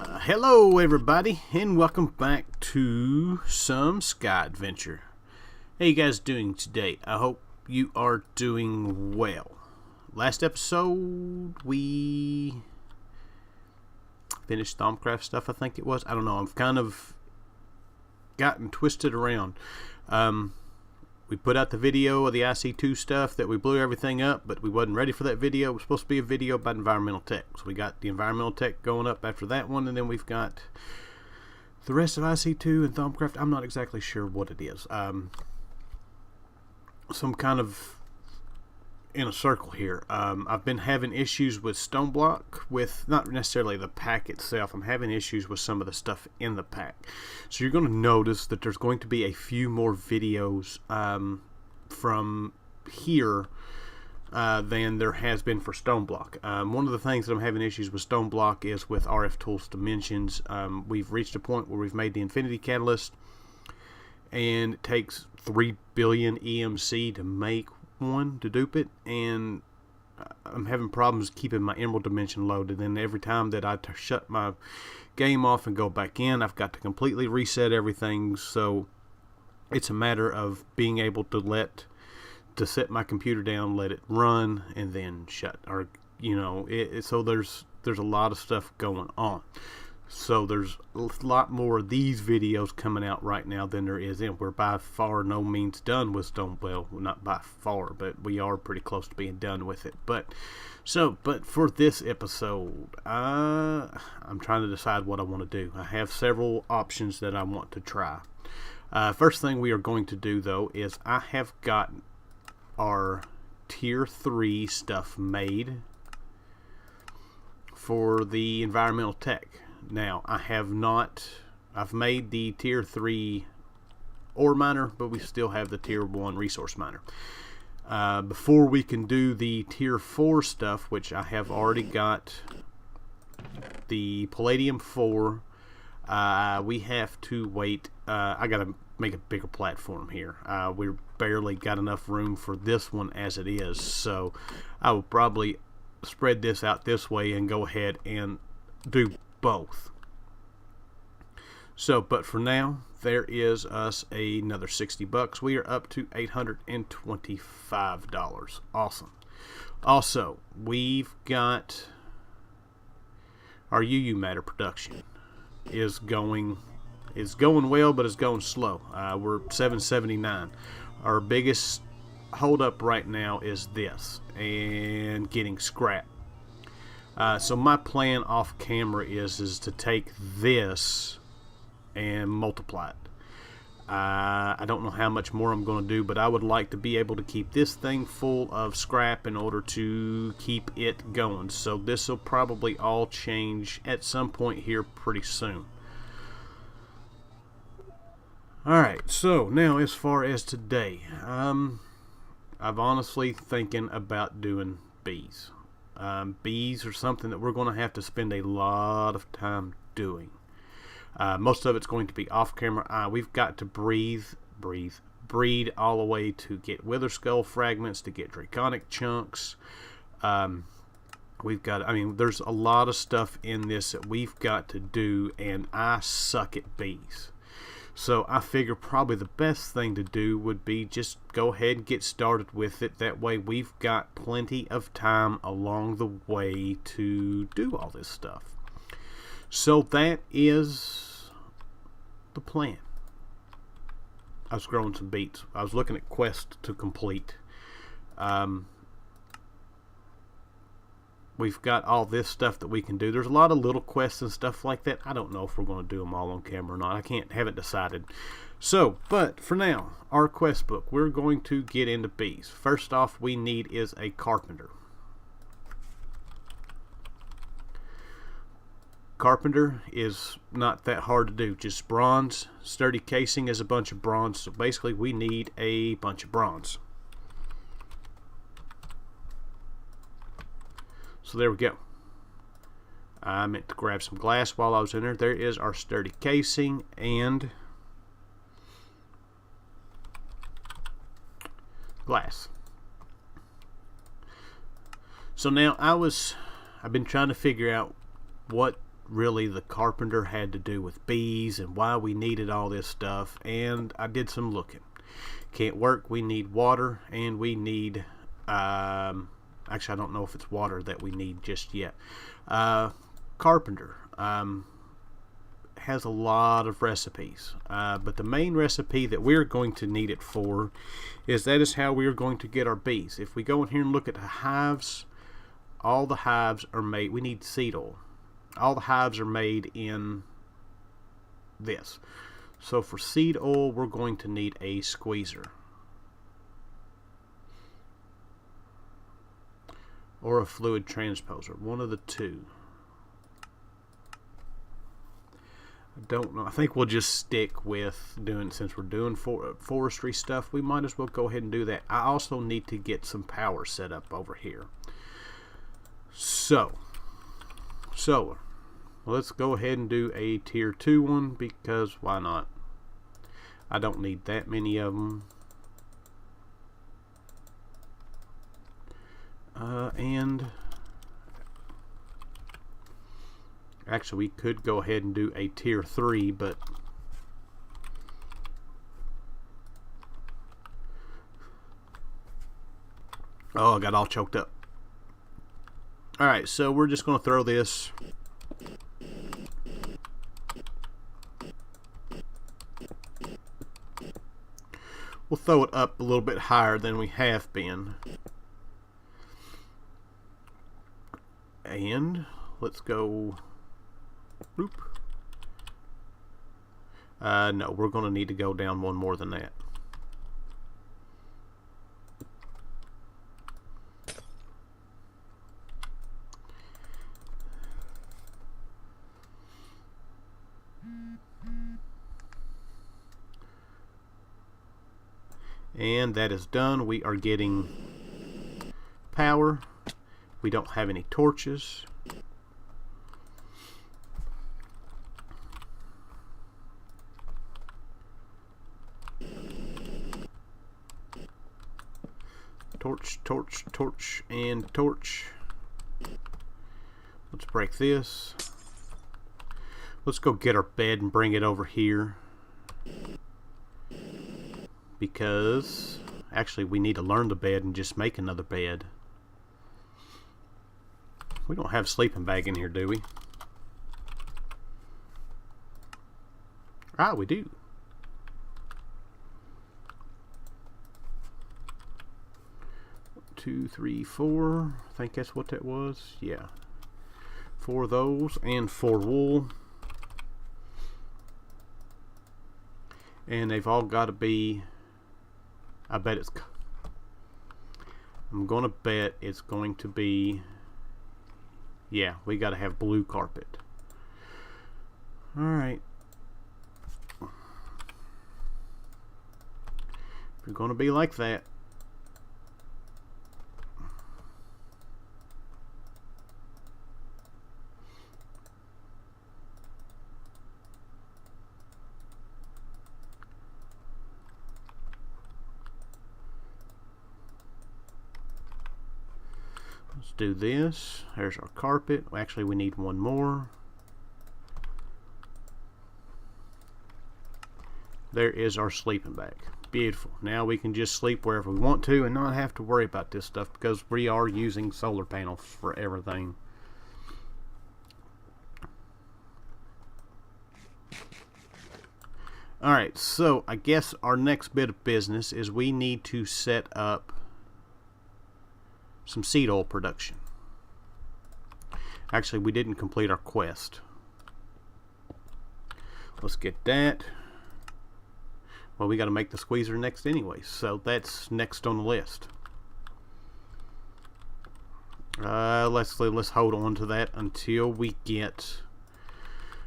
Hello everybody, and welcome back to some Sky Adventure. How you guys doing today? I hope you are doing well. Last episode we finished Thaumcraft stuff, I think it was. I don't know, I've kind of gotten twisted around. We put out the video of the IC2 stuff that we blew everything up, but we wasn't ready for that video. It was supposed to be a video about environmental tech. So we got the environmental tech going up after that one, and then we've got the rest of IC2 and Thaumcraft. I'm not exactly sure what it is. Some kind of in a circle here. I've been having issues with Stone Block, with not necessarily the pack itself. I'm having issues with some of the stuff in the pack. So you're going to notice that there's going to be a few more videos from here than there has been for Stone Block. One of the things that I'm having issues with Stone Block is with RF Tools Dimensions. We've reached a point where we've made the Infinity Catalyst, and it takes 3 billion EMC to make one, to dupe it, and I'm having problems keeping my Emerald Dimension loaded, and every time that I shut my game off and go back in, I've got to completely reset everything. So it's a matter of being able to set my computer down, let it run, and then shut, or so there's a lot of stuff going on. So there's a lot more of these videos coming out right now than there is in. We're by far no means done with Stone. Well, not by far, but we are pretty close to being done with it. But for this episode, I'm trying to decide what I want to do. I have several options that I want to try. First thing we are going to do, though, is I have got our Tier 3 stuff made for the environmental tech. Now, I've made the Tier 3 ore miner, but we still have the Tier 1 resource miner. Before we can do the Tier 4 stuff, which I have already got the Palladium 4, we have to wait. I got to make a bigger platform here. We've barely got enough room for this one as it is, so I will probably spread this out this way and go ahead and do both. So, but for now, there is us another $60. We are up to $825. Awesome. Also, we've got our UU matter production is going well, but it's going slow. We're 779. Our biggest hold up right now is this and getting scrap. So my plan off camera is to take this and multiply it. I don't know how much more I'm going to do, but I would like to be able to keep this thing full of scrap in order to keep it going. So this will probably all change at some point here pretty soon. Alright, so now as far as today, I've honestly thinking about doing bees. Bees are something that we're going to have to spend a lot of time doing. Most of it's going to be off camera. We've got to breed all the way to get Wither Skull fragments, to get Draconic chunks. There's a lot of stuff in this that we've got to do, and I suck at bees. So I figure probably the best thing to do would be just go ahead and get started with it. That way we've got plenty of time along the way to do all this stuff. So that is the plan. I was growing some beets. I was looking at quests to complete. We've got all this stuff that we can do. There's a lot of little quests and stuff like that. I don't know if we're going to do them all on camera or not. Haven't decided. So, but for now, our quest book, we're going to get into bees. First off, we need is a Carpenter. Carpenter is not that hard to do. Just bronze. Sturdy casing is a bunch of bronze. So basically, we need a bunch of bronze. So there we go. I meant to grab some glass while I was in there. There is our sturdy casing and glass. So now I've been trying to figure out what really the Carpenter had to do with bees and why we needed all this stuff, and I did some looking. Can't work, we need water, and we need actually I don't know if it's water that we need just yet. Carpenter has a lot of recipes, but the main recipe that we're going to need it for is that is how we're going to get our bees. If we go in here and look at the hives, all the hives are made, we need seed oil. All the hives are made in this. So for seed oil, we're going to need a squeezer. Or a fluid transposer, one of the two. I don't know. I think we'll just stick with doing, since we're doing forestry stuff, we might as well go ahead and do that. I also need to get some power set up over here. So, solar. Let's go ahead and do a tier 2 one, because why not? I don't need that many of them. And actually we could go ahead and do a tier 3, but oh, I got all choked up. Alright, so we're just going to throw this. We'll throw it up a little bit higher than we have been. And let's go. Boop. No, we're going to need to go down one more than that. And that is done. We are getting power. We don't have any torches. Torch, torch, torch, and torch. Let's break this. Let's go get our bed and bring it over here. Because actually we need to learn the bed and just make another bed. We don't have a sleeping bag in here, do we? Ah, we do. Two, three, four. I think that's what that was. Yeah. 4 of those and 4 wool. And they've all got to be, I bet it's, I'm going to bet it's going to be, yeah, we got to have blue carpet. Alright. If you're going to be like that, let's do this. There's our carpet. Actually, we need one more. There is our sleeping bag. Beautiful. Now we can just sleep wherever we want to and not have to worry about this stuff because we are using solar panels for everything. Alright, so I guess our next bit of business is we need to set up some seed oil production. Actually, we didn't complete our quest. Let's get that. Well, we got to make the squeezer next anyway, so that's next on the list. Let's hold on to that until we get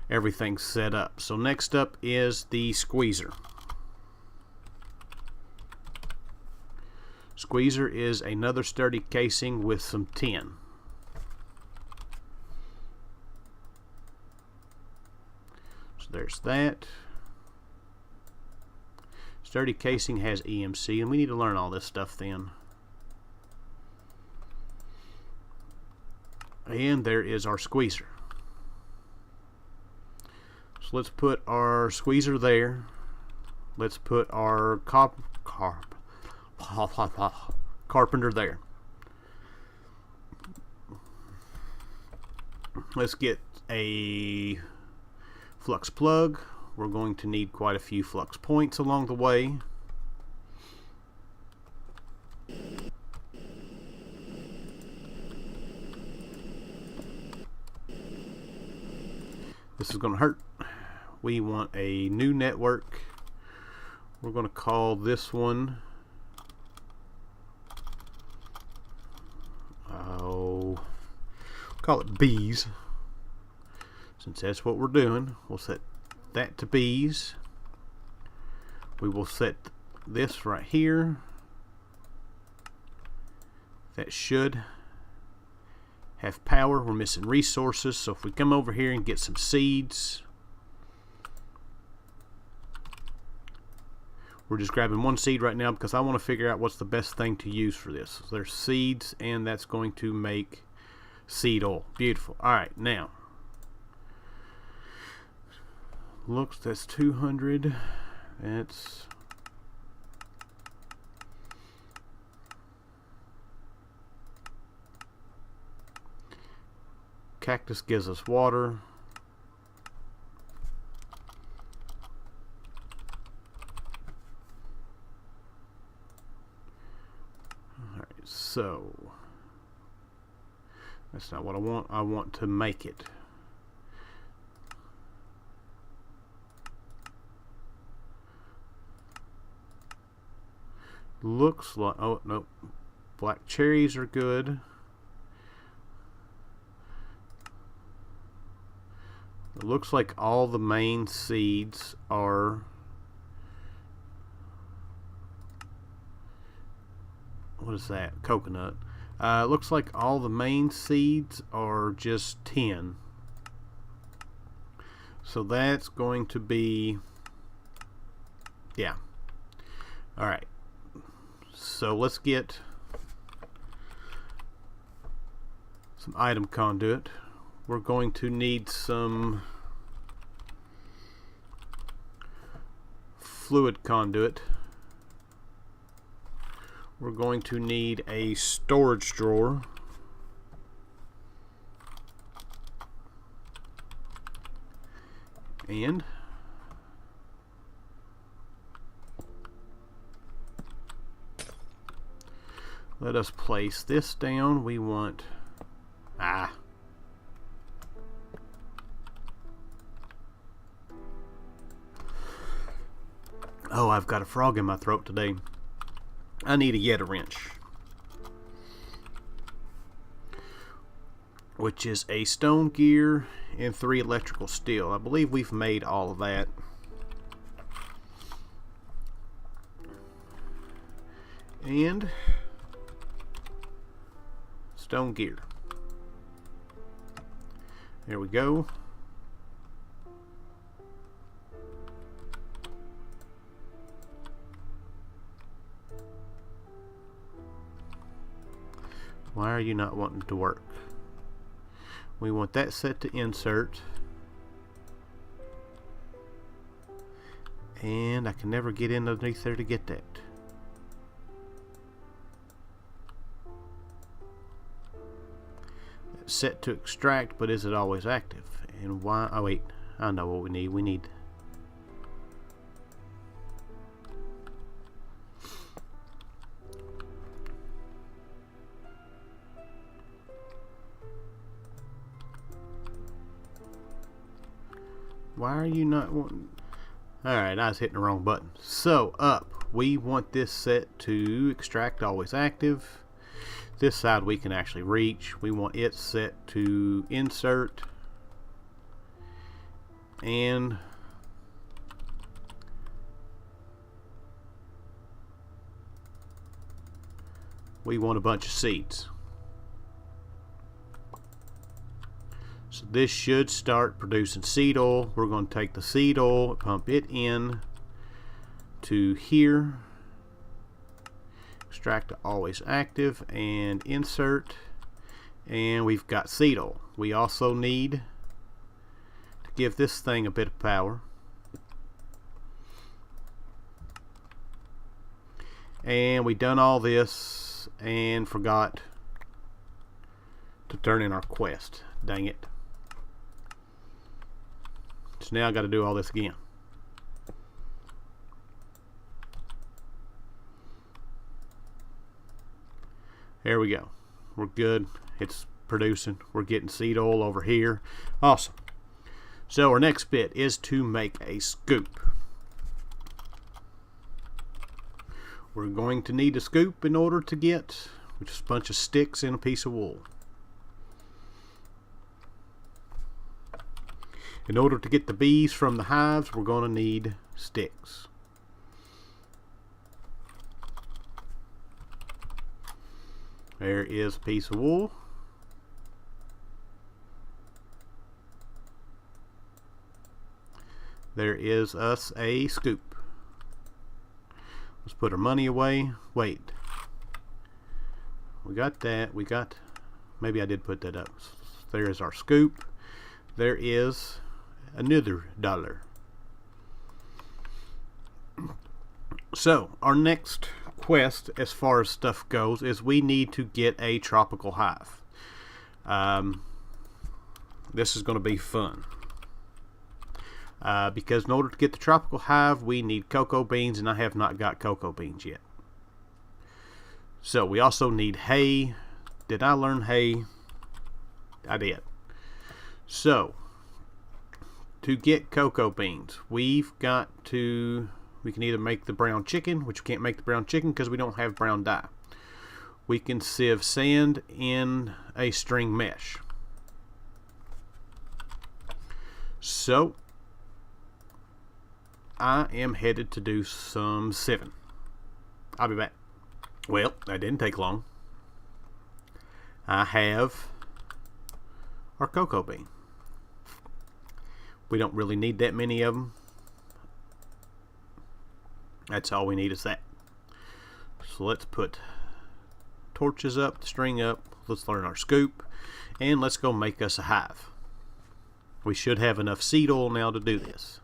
everything set up. So next up is the squeezer. Squeezer is another sturdy casing with some tin. So there's that. Sturdy casing has EMC, and we need to learn all this stuff then. And there is our squeezer. So let's put our squeezer there. Let's put our Carpenter there. Let's get a flux plug. We're going to need quite a few flux points along the way. This is going to hurt. We want a new network. We're going to call this one call it bees, since that's what we're doing. We'll set that to bees. We will set this right here. That should have power. We're missing resources, so if we come over here and get some seeds, we're just grabbing one seed right now because I want to figure out what's the best thing to use for this. So there's seeds, and that's going to make seed oil. Beautiful. Alright, now looks, that's 200. That's cactus gives us water. Alright, so that's not what I want. I want to make it. Looks like, oh no, black cherries are good. It looks like all the main seeds are, what is that? Coconut. It looks like all the main seeds are just 10. So that's going to be, yeah. Alright. So let's get some item conduit. We're going to need some fluid conduit. We're going to need a storage drawer. And let us place this down. We want oh, I've got a frog in my throat today. I need a Yeta wrench, which is a stone gear and 3 electrical steel. I believe we've made all of that. And stone gear. There we go. Why are you not wanting to work? We want that set to insert. And I can never get in underneath there to get that. It's set to extract, but is it always active? And why? Oh wait, I know what we need. We need why are you not wanting? Alright, I was hitting the wrong button. So up, we want this set to extract always active. This side we can actually reach. We want it set to insert, and we want a bunch of seeds. So this should start producing seed oil. We're going to take the seed oil, pump it in to here, extract to always active, and insert, and we've got seed oil. We also need to give this thing a bit of power. And we done all this and forgot to turn in our quest. Dang it. So now I got to do all this again. There we go. We're good. It's producing. We're getting seed oil over here. Awesome. So our next bit is to make a scoop. We're going to need a scoop in order to get just a bunch of sticks and a piece of wool. In order to get the bees from the hives, we're going to need sticks. There is a piece of wool. There is us a scoop. Let's put our money away. Wait. We got that. We got... Maybe I did put that up. There is our scoop. There is another $1. So, our next quest, as far as stuff goes, is we need to get a tropical hive. This is going to be fun. Because in order to get the tropical hive, we need cocoa beans, and I have not got cocoa beans yet. So we also need hay. Did I learn hay? I did. So to get cocoa beans, we've got to... We can either make the brown chicken, which we can't make the brown chicken because we don't have brown dye. We can sieve sand in a string mesh. So I am headed to do some sieving. I'll be back. Well, that didn't take long. I have our cocoa bean. We don't really need that many of them. That's all we need is that. So let's put torches up, the string up. Let's learn our scoop. And let's go make us a hive. We should have enough seed oil now to do this.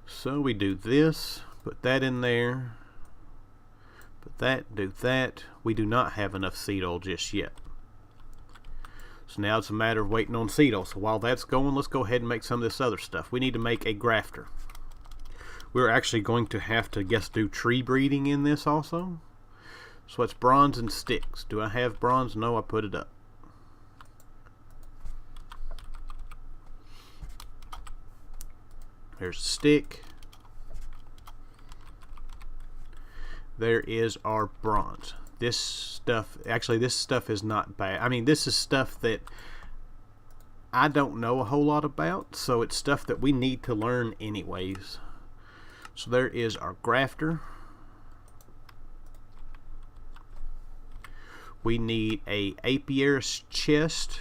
So we do this, put that in there, put that, do that. We do not have enough seed oil just yet. So now it's a matter of waiting on seed oil. So while that's going, let's go ahead and make some of this other stuff. We need to make a grafter. We're actually going to have to, do tree breeding in this also. So it's bronze and sticks. Do I have bronze? No, I put it up. There's a stick. There is our bronze. This stuff, actually this stuff is not bad. I mean, this is stuff that I don't know a whole lot about, so it's stuff that we need to learn anyways. So there is our grafter. We need a apiary chest.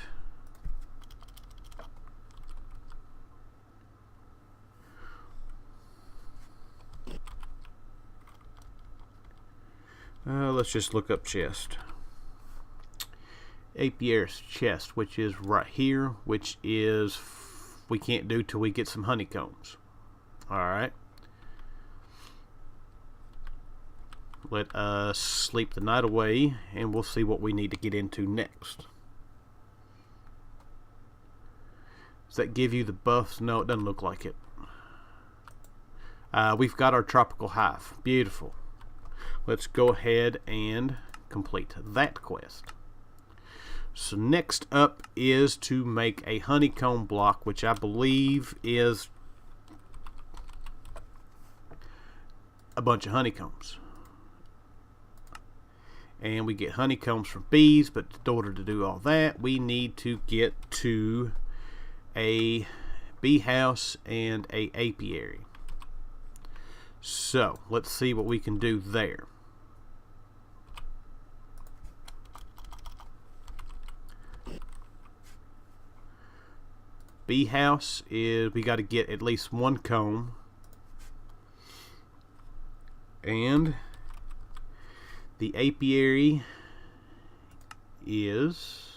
Let's just look up chest. Apiary chest, which is right here, which is we can't do till we get some honeycombs. Alright. Let us sleep the night away, and we'll see what we need to get into next. Does that give you the buffs? No, it doesn't look like it. We've got our tropical hive. Beautiful. Let's go ahead and complete that quest. So next up is to make a honeycomb block, which I believe is a bunch of honeycombs. And we get honeycombs from bees, but in order to do all that, we need to get to a bee house and a apiary. So let's see what we can do there. Bee house is, we got to get at least one comb, and The apiary is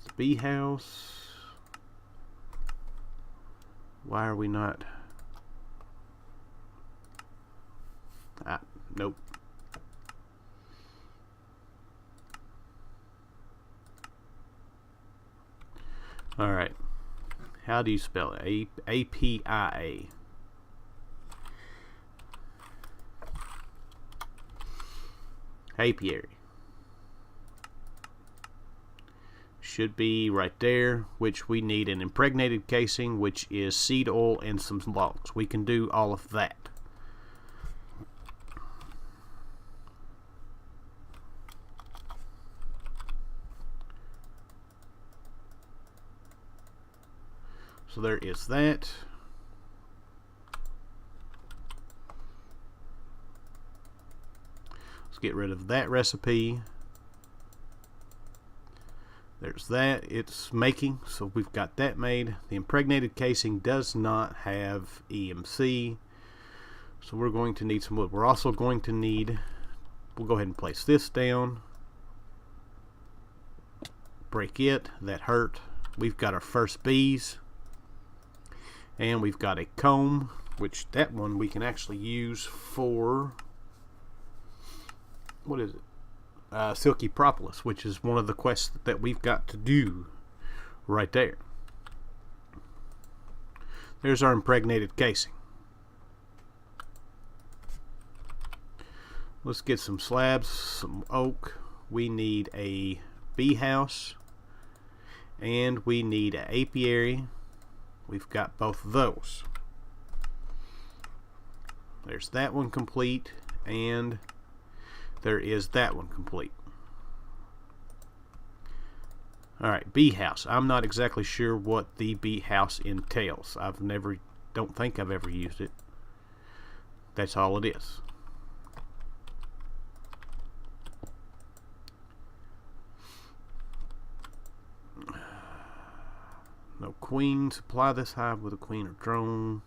the bee house. Why are we not? Nope. All right. How do you spell it? A-P-I-A. Apiary. Should be right there, which we need an impregnated casing, which is seed oil and some logs. We can do all of that. So there is that. Let's get rid of that recipe. There's that. It's making, so we've got that made. The impregnated casing does not have EMC, so we're going to need some wood. We're also going to need, we'll go ahead and place this down. Break it. That hurt. We've got our first bees. And we've got a comb, which that one we can actually use for, what is it? Silky Propolis, which is one of the quests that we've got to do right there. There's our impregnated casing. Let's get some slabs, some oak. We need a bee house, and we need an apiary. We've got both of those. There's that one complete, and there is that one complete. Alright, bee house. I'm not exactly sure what the bee house entails. Don't think I've ever used it. That's all it is. No queen. Supply this hive with a queen or drone.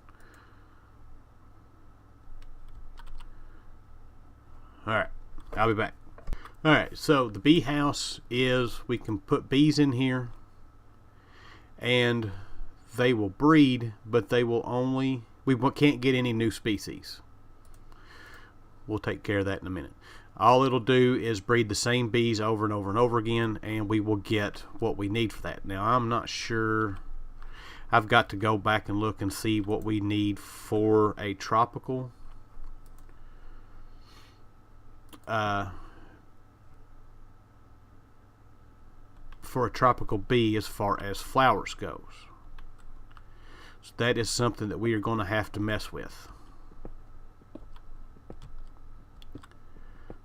Alright, I'll be back. Alright, so the bee house is, we can put bees in here and they will breed, but they will only, we can't get any new species. We'll take care of that in a minute. All it'll do is breed the same bees over and over and over again, and we will get what we need for that. Now, I'm not sure. I've got to go back and look and see what we need for a tropical. For a tropical bee as far as flowers goes. So that is something that we are going to have to mess with.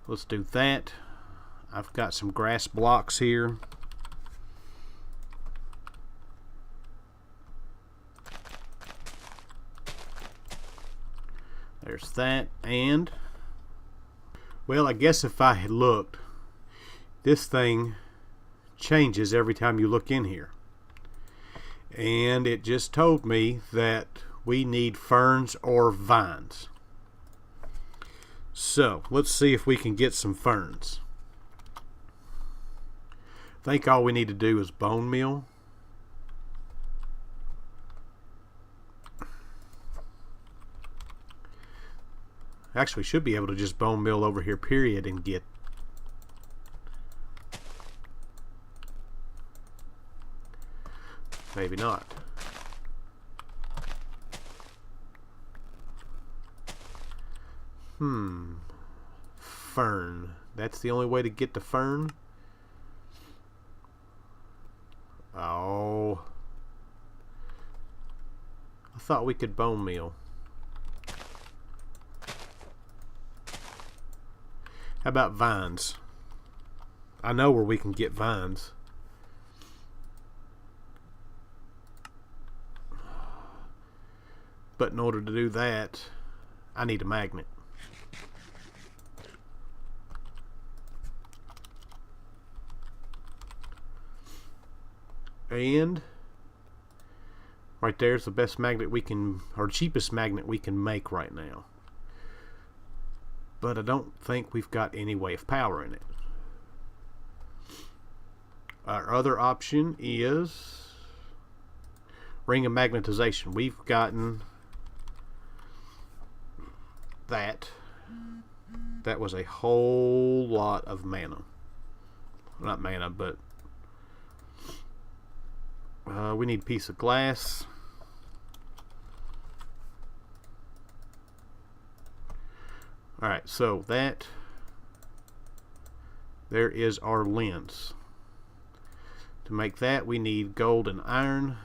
Let's do that. I've got some grass blocks here. There's that. And, well, I guess if I had looked, this thing changes every time you look in here. And it just told me that we need ferns or vines. So, let's see if we can get some ferns. I think all we need to do is bone meal. Actually, should be able to just bone meal over here, period, and get. Maybe not. Fern. That's the only way to get the fern? Oh. I thought we could bone meal. How about vines? I know where we can get vines. But in order to do that, I need a magnet. And Right there's the best magnet we can, or cheapest magnet we can make right now. But I don't think we've got any way of powering it. Our other option is Ring of Magnetization. We've gotten that. That was a whole lot of mana. Not mana, but we need a piece of glass. Alright, so that, there is our lens. To make that, we need gold and iron.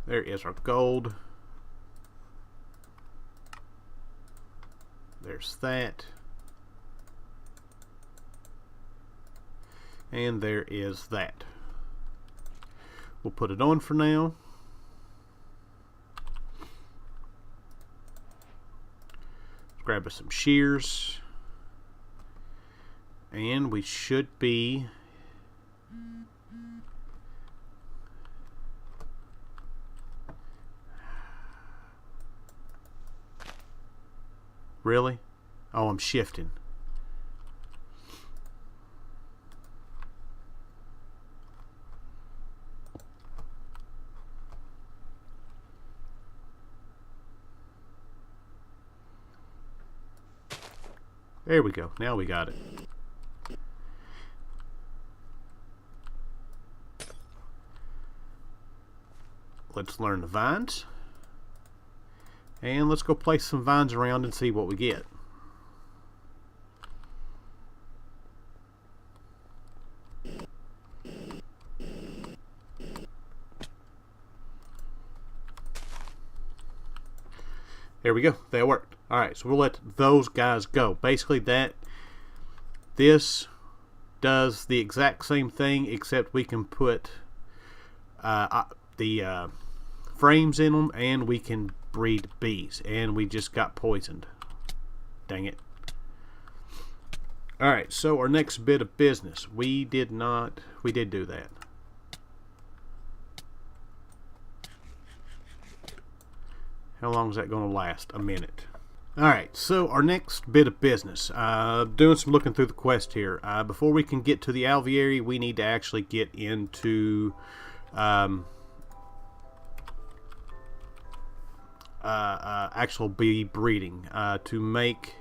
There is our gold. There's that. And there is that. We'll put it on for now. Grab us some shears. And we should be really? Oh, I'm shifting. There we go. Now we got it. Let's learn the vines. And let's go place some vines around and see what we get. There we go. That worked. Alright, so we'll let those guys go. Basically, this does the exact same thing, except we can put the frames in them, and we can breed bees. And we just got poisoned. Dang it. Alright, so our next bit of business. We did do that. How long is that going to last? A minute. Alright, so our next bit of business. Doing some looking through the quest here. Before we can get to the aviary, we need to actually get into actual bee breeding. To make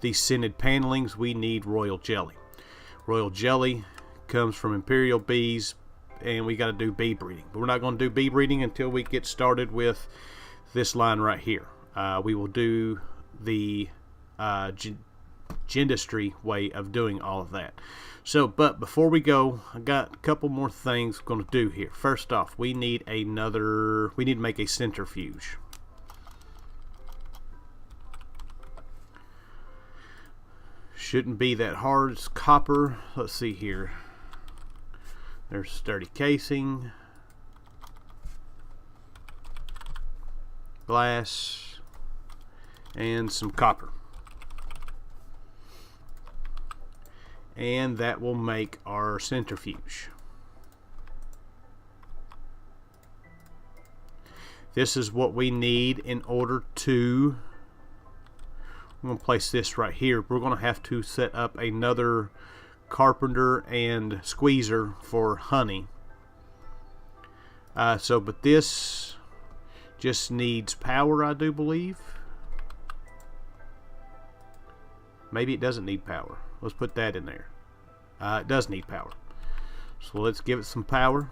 these scented panelings, we need royal jelly. Royal jelly comes from imperial bees, and we got to do bee breeding. But we're not going to do bee breeding until we get started with this line right here. We will do the gendistry way of doing all of that. So, but before we go, I got a couple more things I'm going to do here. First off, we need to make a centrifuge. Shouldn't be that hard. It's copper. Let's see here. There's sturdy casing, glass, and some copper. And that will make our centrifuge. This is what we need in order to, I'm going to place this right here. We're going to have to set up another Carpenter and squeezer for honey. But this just needs power, I do believe. Maybe it doesn't need power. Let's put that in there. It does need power. So let's give it some power.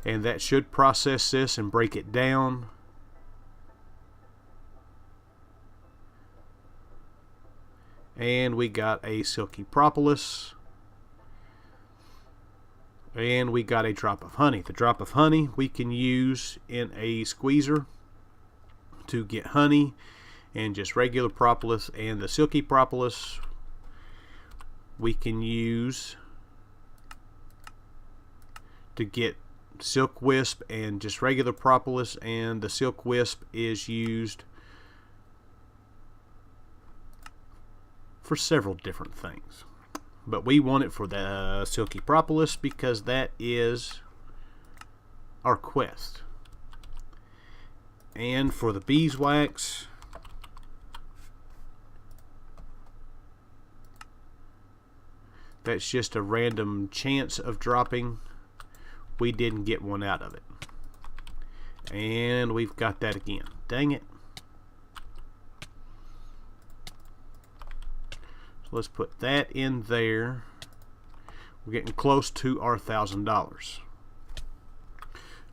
And that should process this and break it down. And we got a silky propolis. And we got a drop of honey. The drop of honey we can use in a squeezer to get honey and just regular propolis. And the silky propolis we can use to get silk wisp and just regular propolis. And the silk wisp is used for several different things. But we want it for the silky propolis because that is our quest. And for the beeswax, that's just a random chance of dropping. We didn't get one out of it. And we've got that again. Dang it. So let's put that in there. We're getting close to our $1,000.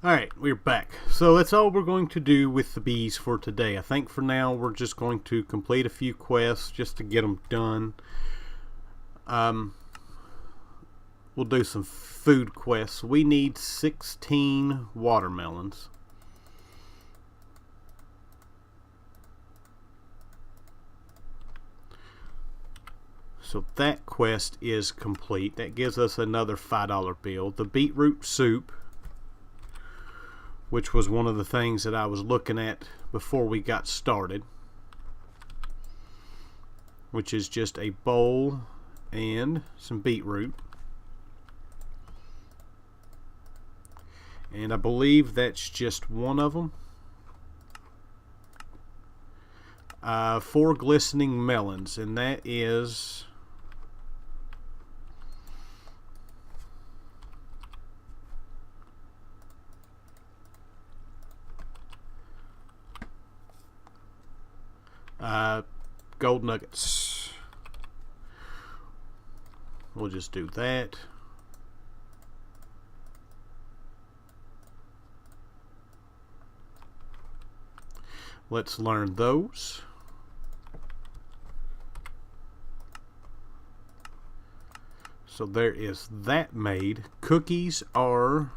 Alright, we're back. So that's all we're going to do with the bees for today. I think for now we're just going to complete a few quests just to get them done. We'll do some food quests. We need 16 watermelons. So that quest is complete. That gives us another $5 bill. The beetroot soup, which was one of the things that I was looking at before we got started, which is just a bowl and some beetroot. And I believe that's just one of them. 4 glistening melons, and that is gold nuggets. We'll just do that. Let's learn those. So there is that made. Cookies are,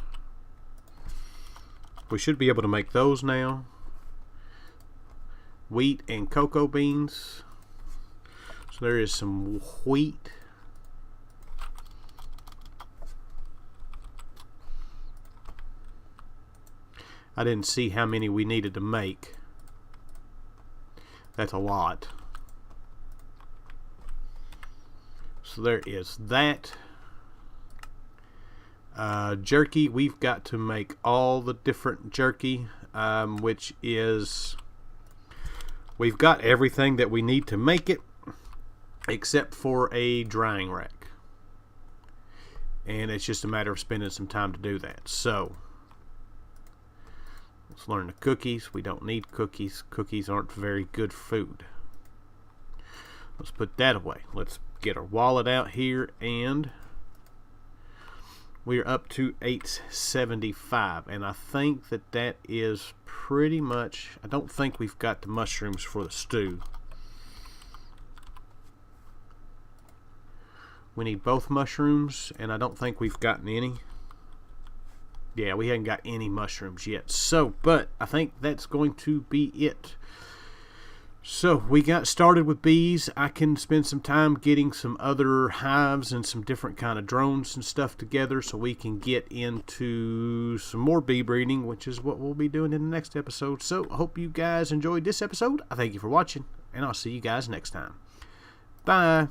we should be able to make those now. Wheat and cocoa beans. So there is some wheat. I didn't see how many we needed to make. That's a lot. So there is that. Jerky, we've got to make all the different jerky, which is, we've got everything that we need to make it except for a drying rack, and it's just a matter of spending some time to do that. So let's learn the cookies. We don't need cookies. Cookies aren't very good food. Let's put that away. Let's get our wallet out here, and we're up to $8.75, and I think that that is pretty much, I don't think we've got the mushrooms for the stew. We need both mushrooms, and I don't think we've gotten any. Yeah, we haven't got any mushrooms yet. So, but I think that's going to be it. So, we got started with bees. I can spend some time getting some other hives and some different kind of drones and stuff together so we can get into some more bee breeding, which is what we'll be doing in the next episode. So, I hope you guys enjoyed this episode. I thank you for watching, and I'll see you guys next time. Bye.